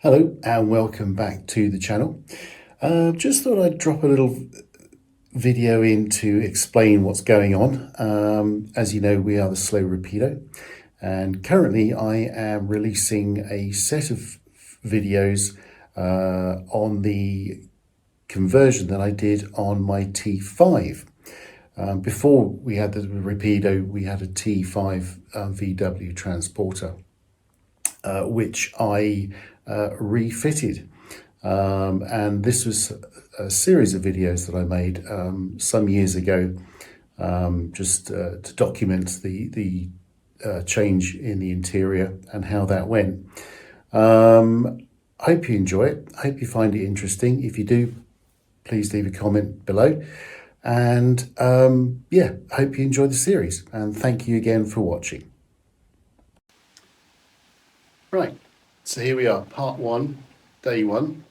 Hello and welcome back to the channel. Just thought I'd drop a little video in to explain what's going on. As you know, we are the Slow Rapido, and currently I am releasing a set of videos on the conversion that I did on my T5. Before we had the Rapido, we had a T5 VW transporter, which I refitted, and this was a series of videos that I made some years ago, just to document the change in the interior and how that went. I hope you enjoy it. I hope you find it interesting. If you do, please leave a comment below, and yeah, I hope you enjoy the series, and thank you again for watching. Right, so here we are, part one, day one.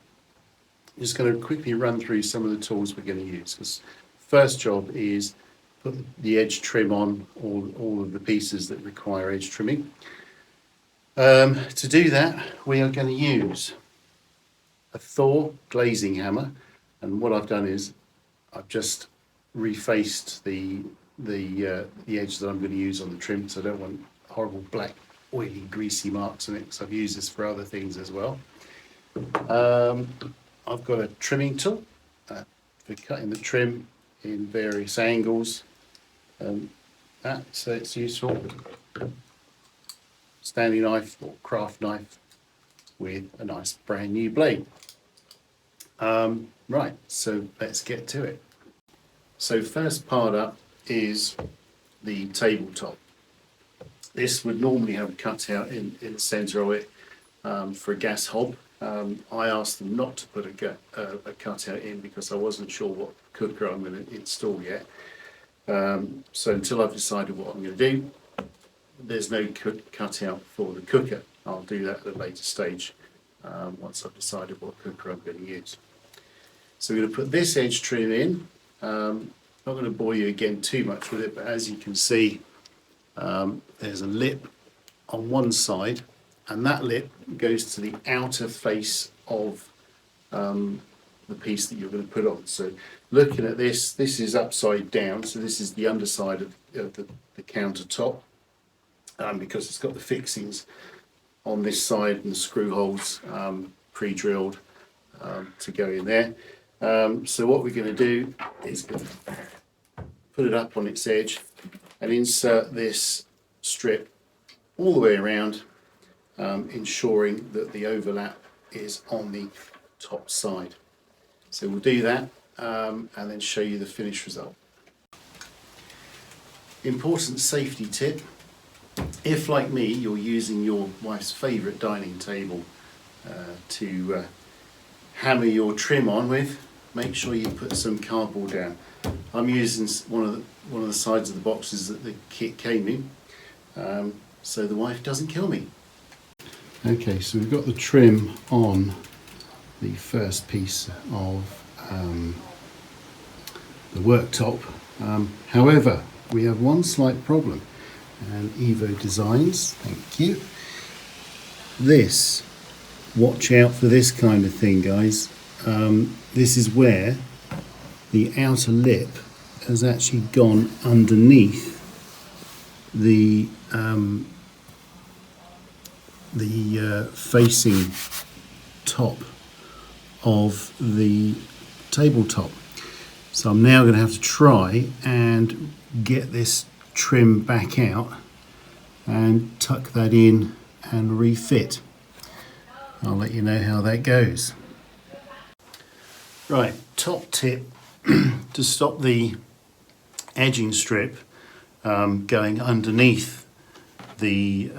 I'm just going to quickly run through some of the tools we're going to use, because first job is put the edge trim on all of the pieces that require edge trimming. To do that, we are going to use a Thor glazing hammer, and what I've done is I've just refaced the edge that I'm going to use on the trim, because I don't want horrible black oily greasy marks on it, because I've used this for other things as well. I've got a trimming tool for cutting the trim in various angles, so it's useful. Stanley knife or craft knife with a nice brand new blade. Right, so let's get to it. So first part up is the tabletop. This would normally have a cutout in the centre of it for a gas hob. I asked them not to put a cutout in because I wasn't sure what cooker I'm going to install yet. So until I've decided what I'm going to do, there's no cutout for the cooker. I'll do that at a later stage once I've decided what cooker I'm going to use. So we're going to put this edge trim in. Not going to bore you again too much with it, but as you can see, there's a lip on one side, and that lip goes to the outer face of the piece that you're going to put on. So looking at this is upside down, so this is the underside of the countertop, because it's got the fixings on this side and the screw holes pre-drilled to go in there. So what we're going to do is put it up on its edge and insert this strip all the way around, ensuring that the overlap is on the top side. So we'll do that and then show you the finished result. Important safety tip: if, like me, you're using your wife's favourite dining table to hammer your trim on with, make sure you put some cardboard down. I'm using one of the sides of the boxes that the kit came in, so the wife doesn't kill me. Okay, so we've got the trim on the first piece of the worktop. However, we have one slight problem, and Evo Designs, thank you. Watch out for this kind of thing, guys. This is where the outer lip has actually gone underneath the facing top of the tabletop. So I'm now going to have to try and get this trim back out and tuck that in and refit. I'll let you know how that goes. Right, top tip to stop the edging strip going underneath the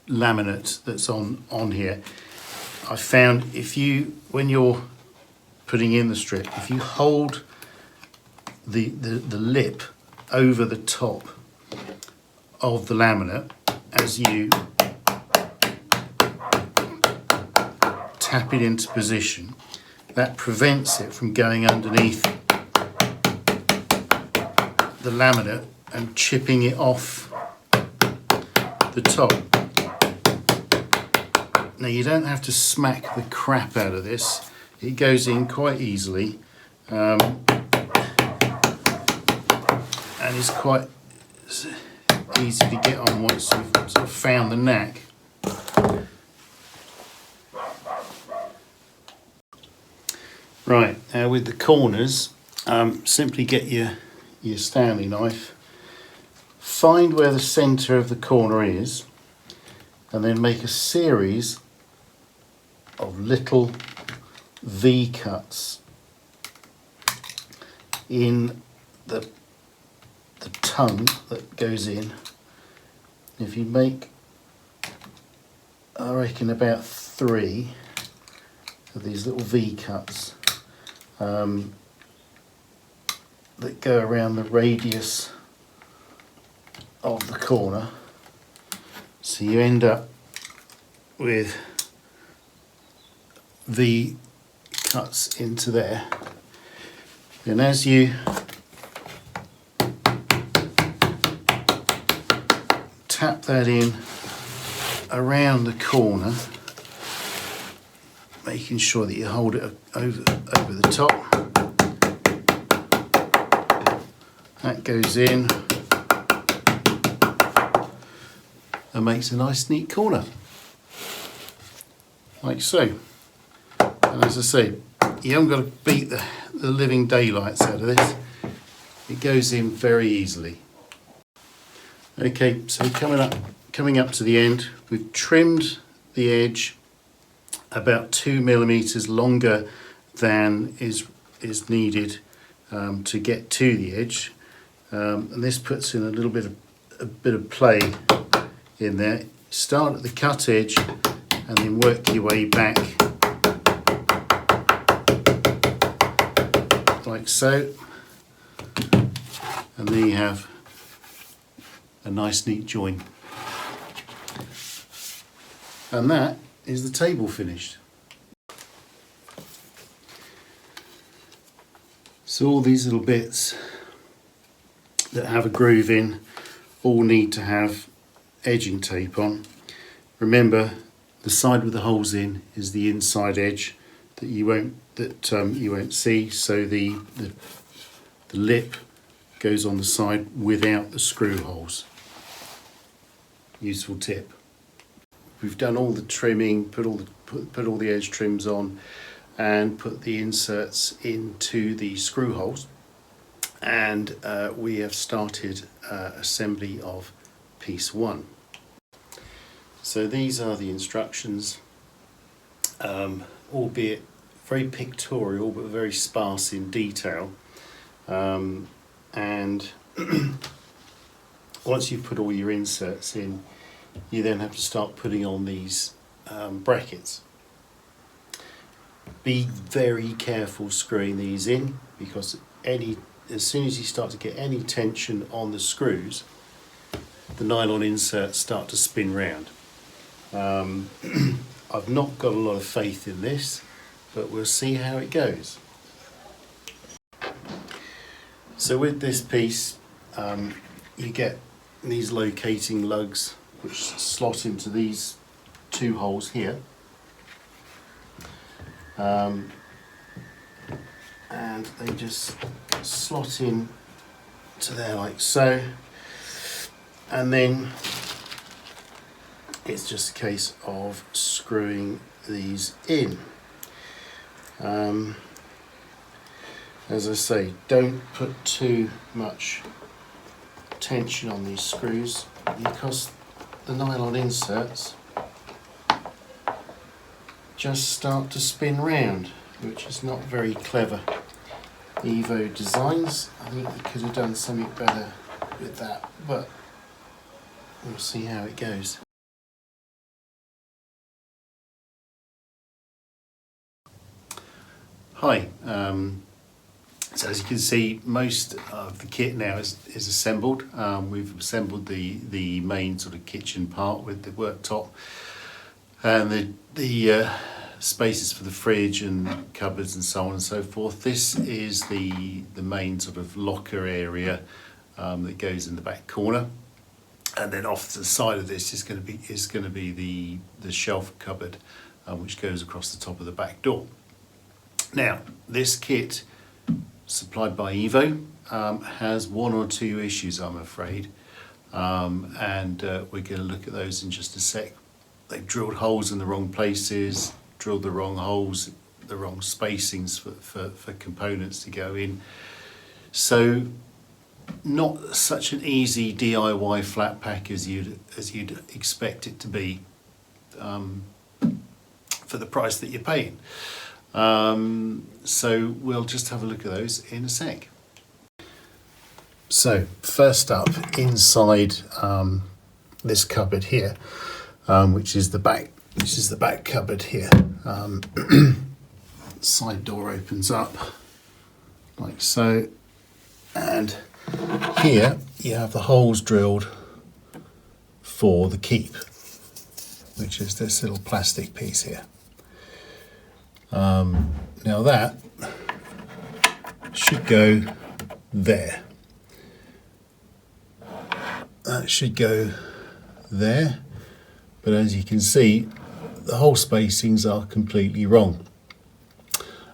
laminate that's on here. I found when you're putting in the strip, if you hold the lip over the top of the laminate as you tap it into position, that prevents it from going underneath the laminate and chipping it off the top. Now you don't have to smack the crap out of this. It goes in quite easily, and it's quite easy to get on once you've sort of found the knack. Right, now with the corners, simply get your Stanley knife, find where the centre of the corner is, and then make a series of little V cuts in the tongue that goes in. If you make, I reckon, about 3 of these little V cuts that go around the radius of the corner, so you end up with V cuts into there. And as you tap that in around the corner, making sure that you hold it over the top, that goes in and makes a nice neat corner, like so. And as I say, you haven't got to beat the living daylights out of this. It goes in very easily. Okay, so coming up to the end, we've trimmed the edge about 2 millimeters longer than is needed to get to the edge, and this puts in a bit of play in there. Start at the cut edge and then work your way back like so, and then you have a nice neat join, and that is the table finished. So all these little bits that have a groove in all need to have edging tape on. Remember, the side with the holes in is the inside edge that you won't see, so the lip goes on the side without the screw holes. Useful tip. We've done all the trimming, put all the edge trims on, and put the inserts into the screw holes, and we have started assembly of piece 1. So these are the instructions, albeit very pictorial but very sparse in detail, and once you've put all your inserts in, you then have to start putting on these brackets. Be very careful screwing these in, because as soon as you start to get any tension on the screws, the nylon inserts start to spin round. I've not got a lot of faith in this, but we'll see how it goes. So with this piece, you get these locating lugs which slot into these 2 holes here, and they just slot in to there like so, and then it's just a case of screwing these in. As I say, don't put too much tension on these screws, because the nylon inserts just start to spin round, which is not very clever. Evo Designs, I think they could have done something better with that, but we'll see how it goes. Hi, so as you can see, most of the kit now is assembled. We've assembled the main sort of kitchen part with the worktop and the spaces for the fridge and cupboards and so on and so forth. This is the main sort of locker area that goes in the back corner. And then off to the side of this is going to be the shelf cupboard, which goes across the top of the back door. Now, this kit, supplied by Evo, has one or two issues, I'm afraid, and we're going to look at those in just a sec. They've drilled holes in the wrong places, drilled the wrong holes, the wrong spacings for components to go in. So not such an easy DIY flat pack as you'd expect it to be for the price that you're paying. So we'll just have a look at those in a sec. So first up, inside this cupboard here, which is the back cupboard here. Side door opens up like so, and here you have the holes drilled for the keep, which is this little plastic piece here. Now that should go there. That should go there, but as you can see, the hole spacings are completely wrong.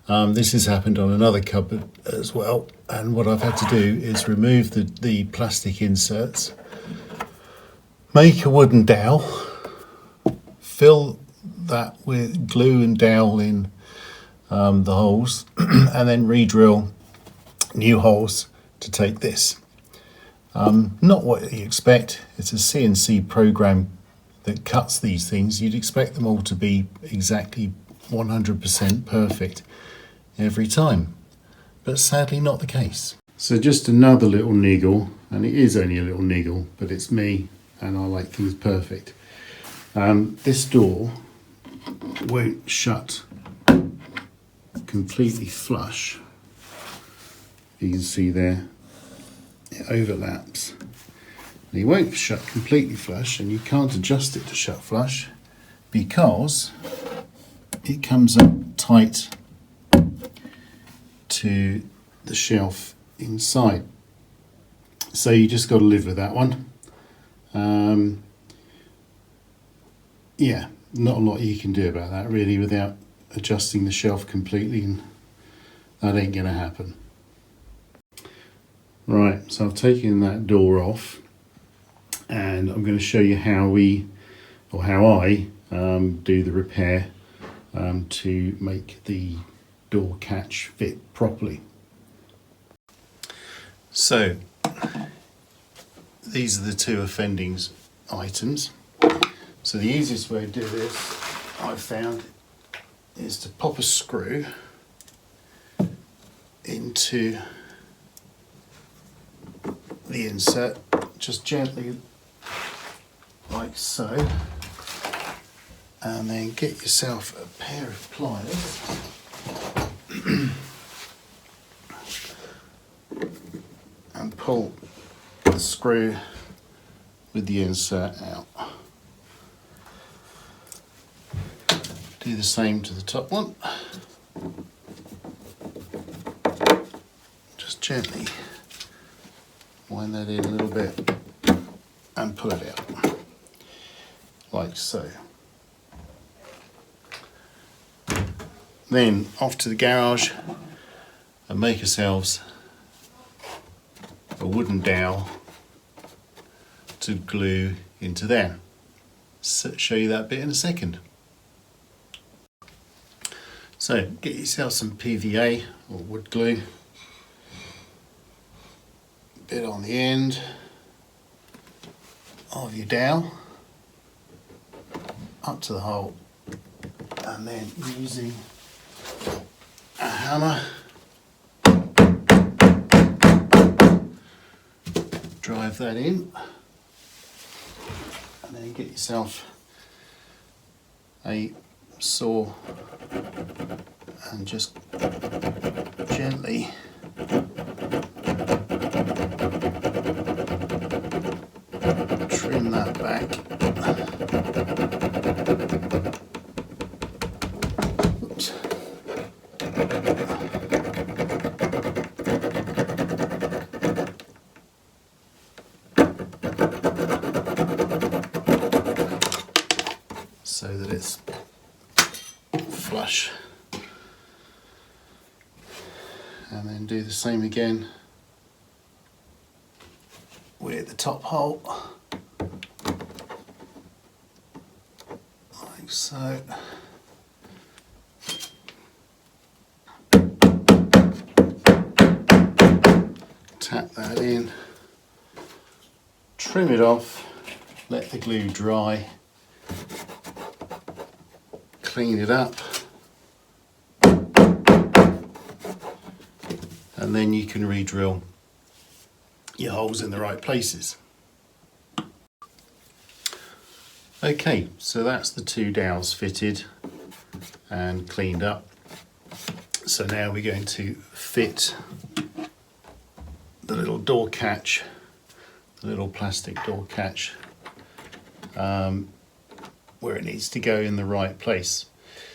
This has happened on another cupboard as well, and what I've had to do is remove the plastic inserts, make a wooden dowel, fill that with glue and dowel in the holes, and then re-drill new holes to take this. Not what you expect. It's a CNC program that cuts these things. You'd expect them all to be exactly 100% perfect every time, but sadly not the case. So just another little niggle, and it is only a little niggle, but it's me and I like things perfect. This door won't shut completely flush. You can see there it overlaps. It won't shut completely flush, and you can't adjust it to shut flush because it comes up tight to the shelf inside. So you just got to live with that one. Yeah, not a lot you can do about that really without adjusting the shelf completely, and that ain't going to happen. Right, so I've taken that door off, and I'm going to show you how I do the repair to make the door catch fit properly. So these are the two offending items. So the easiest way to do this, I've found, is to pop a screw into the insert, just gently like so, and then get yourself a pair of pliers and pull the screw with the insert out. Do the same to the top one. Just gently wind that in a little bit and pull it out, like so. Then off to the garage and make ourselves a wooden dowel to glue into there. So show you that bit in a second. So get yourself some PVA or wood glue, bit on the end of your dowel up to the hole, and then using a hammer drive that in, and then get yourself a saw and just gently trim that back. Oops. flush. And then do the same again with the top hole, like so. Tap that in, trim it off, let the glue dry, clean it up, and then you can re-drill your holes in the right places. Okay, so that's the two dowels fitted and cleaned up. So now we're going to fit the little door catch, the little plastic door catch, where it needs to go in the right place.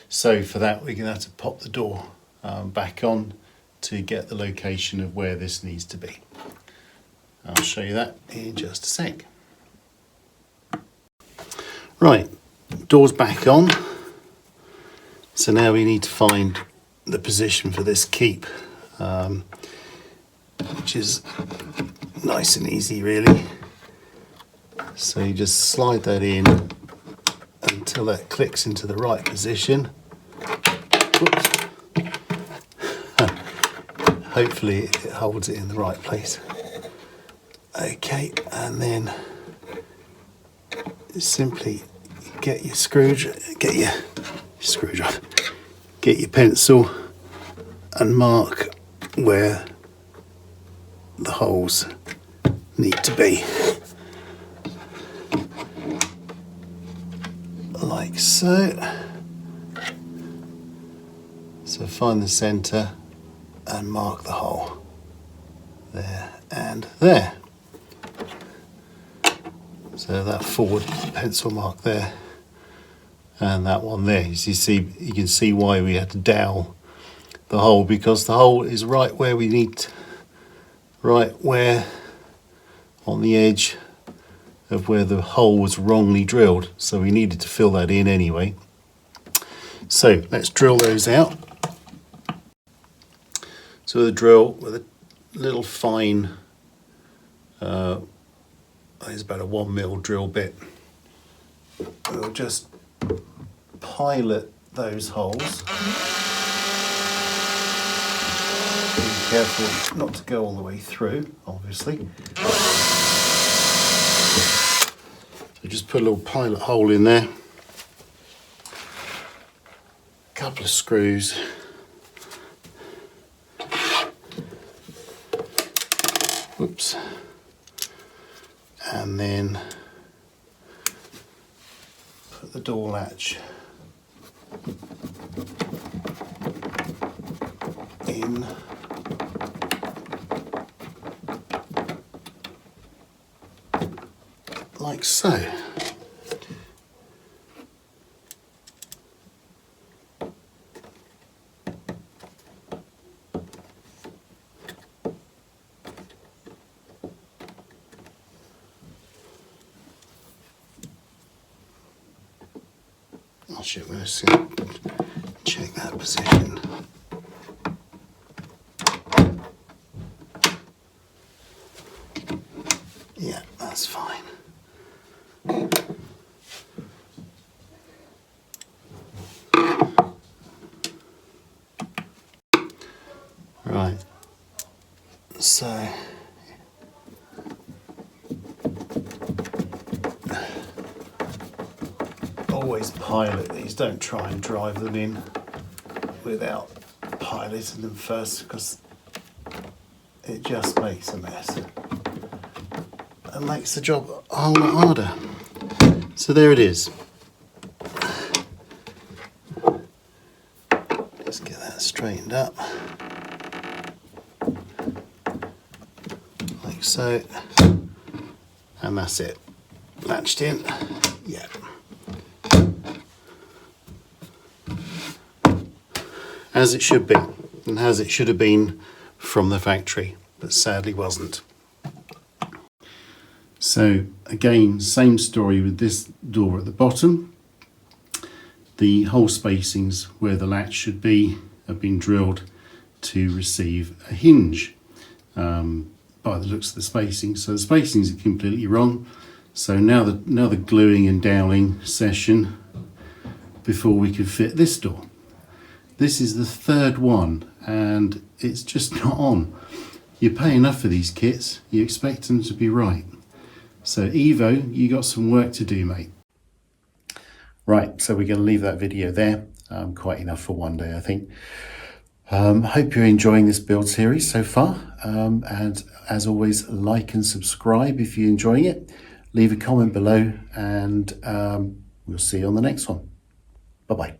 So for that we're going to have to pop the door back on to get the location of where this needs to be. I'll show you that in just a sec. Right, door's back on. So now we need to find the position for this keep, which is nice and easy really. So you just slide that in until that clicks into the right position. Whoops. Hopefully it holds it in the right place. Okay, and then simply get your screwdriver, get your pencil and mark where the holes need to be, like so. So find the centre and mark the hole there and there. So that forward pencil mark there and that one there. You can see why we had to dowel the hole, because the hole is right where we need, right where on the edge of where the hole was wrongly drilled. So we needed to fill that in anyway. So let's drill those out. So with a drill, with a little fine, it's about a 1mm drill bit, we'll just pilot those holes. Be careful not to go all the way through, obviously. So just put a little pilot hole in there, a couple of screws, whoops, and then put the door latch in, like so. Actually, I'm going to check that position. Yeah, that's fine. Right, so always pilot these, don't try and drive them in without piloting them first, because it just makes a mess and makes the job a whole lot harder. So there it is. Let's get that straightened up, like so, and that's it, latched in. Yeah. As it should be, and as it should have been from the factory, but sadly wasn't. So again, same story with this door at the bottom. the hole spacings where the latch should be have been drilled to receive a hinge by the looks of the spacing. So the spacings are completely wrong. So now the gluing and doweling session before we can fit this door. This is the third one and it's just not on. You pay enough for these kits, you expect them to be right. So Evo, you got some work to do, mate. Right, so we're going to leave that video there. Quite enough for one day, I think. Hope you're enjoying this build series so far. And as always, like and subscribe if you're enjoying it. Leave a comment below and we'll see you on the next one. Bye-bye.